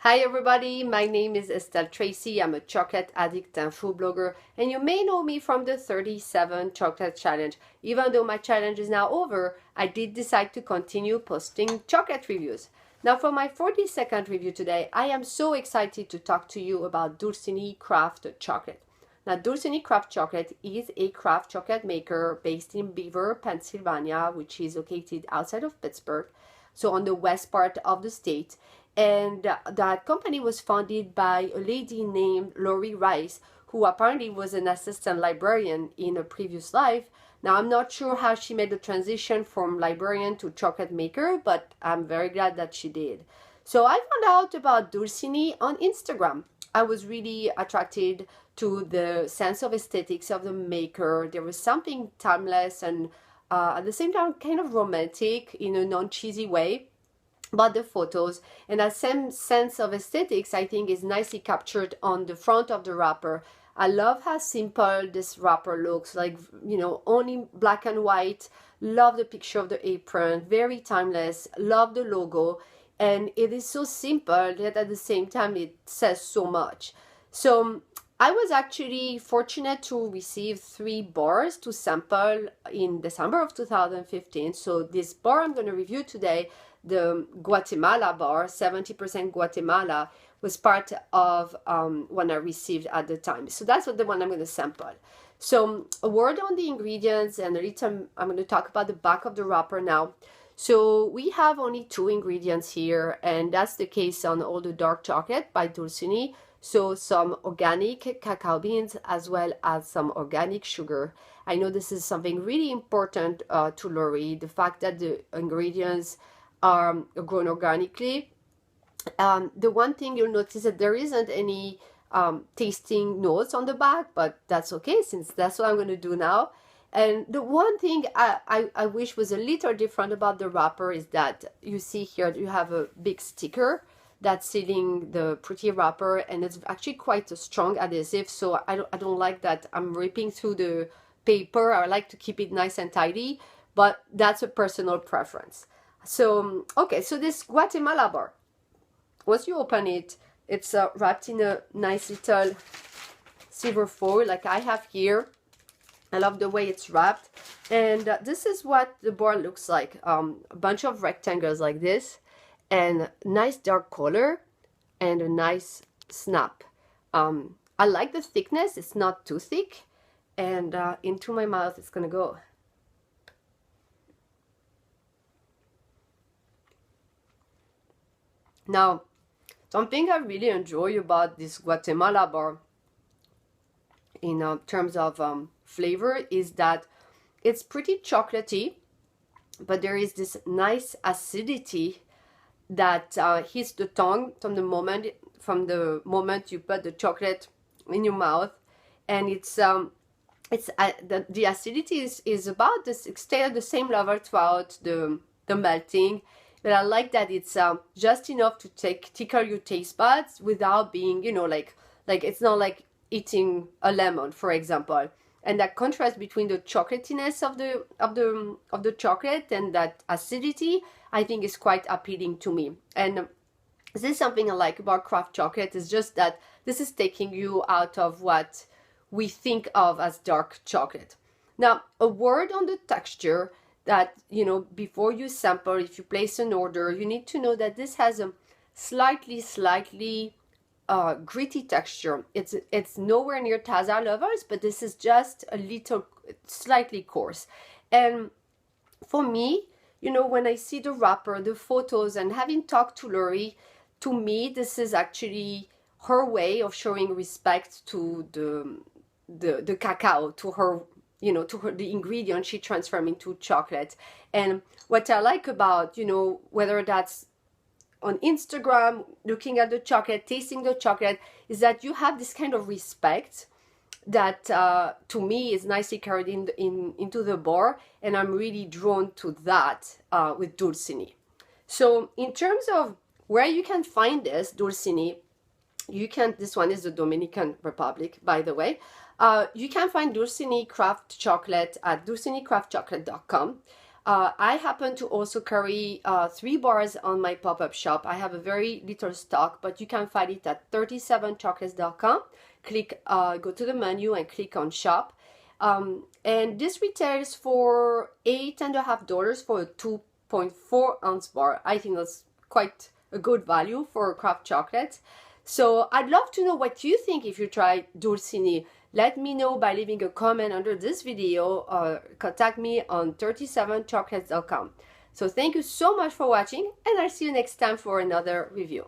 Hi everybody, my name is Estelle Tracy. I'm a chocolate addict and food blogger, and you may know me from the 37 chocolate challenge. Even though my challenge is now over, I did decide to continue posting chocolate reviews. Now for my 42nd review today, I am so excited to talk to you about Dulcini craft chocolate. Now Dulcini craft chocolate is a craft chocolate maker based in Beaver, Pennsylvania, which is located outside of Pittsburgh, so on the west part of the state. And that company was founded by a lady named Lori Rice, who apparently was an assistant librarian in a previous life. Now, I'm not sure how she made the transition from librarian to chocolate maker, but I'm very glad that she did. So I found out about Dulcini on Instagram. I was really attracted to the sense of aesthetics of the maker. There was something timeless and at the same time kind of romantic in a non-cheesy way about the photos, and that same sense of aesthetics I think is nicely captured on the front of the wrapper. I love how simple this wrapper looks, like, you know, only black and white. Love the picture of the apron, very timeless. Love the logo, and it is so simple yet at the same time it says so much. So I was actually fortunate to receive 3 bars to sample in December of 2015. So this bar I'm going to review today, the Guatemala bar, 70% Guatemala, was part of one I received at the time. So that's the one I'm going to sample. So a word on the ingredients, and a little, I'm going to talk about the back of the wrapper now. So we have only 2 ingredients here, and that's the case on all the dark chocolate by Dulcini. So some organic cacao beans as well as some organic sugar. I know this is something really important to Lori, the fact that the ingredients are grown organically. The one thing you'll notice that there isn't any tasting notes on the back, but that's okay since that's what I'm going to do now. And the one thing I wish was a little different about the wrapper is that you see here you have a big sticker that's sealing the pretty wrapper, and it's actually quite a strong adhesive, so I don't like that I'm ripping through the paper. I like to keep it nice and tidy, but that's a personal preference. So okay, so this Guatemala bar, once you open it, it's wrapped in a nice little silver foil like I have here. I love the way it's wrapped, and this is what the bar looks like. A bunch of rectangles like this, and nice dark color, and a nice snap. I like the thickness, it's not too thick, and into my mouth it's gonna go. Now, something I really enjoy about this Guatemala bar in terms of flavor is that it's pretty chocolatey, but there is this nice acidity that hits the tongue from the moment you put the chocolate in your mouth, and the acidity is about this, stay at the same level throughout the melting. But I like that it's just enough to tickle your taste buds without being, you know, like it's not like eating a lemon, for example. And that contrast between the chocolatiness of the chocolate and that acidity, I think, is quite appealing to me. And this is something I like about craft chocolate, is just that this is taking you out of what we think of as dark chocolate. Now, a word on the texture, that, you know, before you sample, if you place an order, you need to know that this has a slightly gritty texture. It's nowhere near Taza lovers, but this is just a little slightly coarse. And for me, you know, when I see the wrapper, the photos, and having talked to Lori, to me this is actually her way of showing respect to the cacao, to her, you know, to her, the ingredient she transformed into chocolate. And what I like about, you know, whether that's on Instagram, looking at the chocolate, tasting the chocolate, is that you have this kind of respect that to me is nicely carried into the bar, and I'm really drawn to that with Dulcini. So in terms of where you can find this Dulcini, this one is the Dominican Republic, by the way. You can find Dulcini craft chocolate at dulcinicraftchocolate.com. I happen to also carry 3 bars on my pop-up shop. I have a very little stock, but you can find it at 37chocolates.com. Click, go to the menu and click on shop. And this retails for $8.50 for a 2.4 ounce bar. I think that's quite a good value for craft chocolate. So I'd love to know what you think if you try Dulcini. Let me know by leaving a comment under this video or contact me on 37chocolates.com. So thank you so much for watching, and I'll see you next time for another review.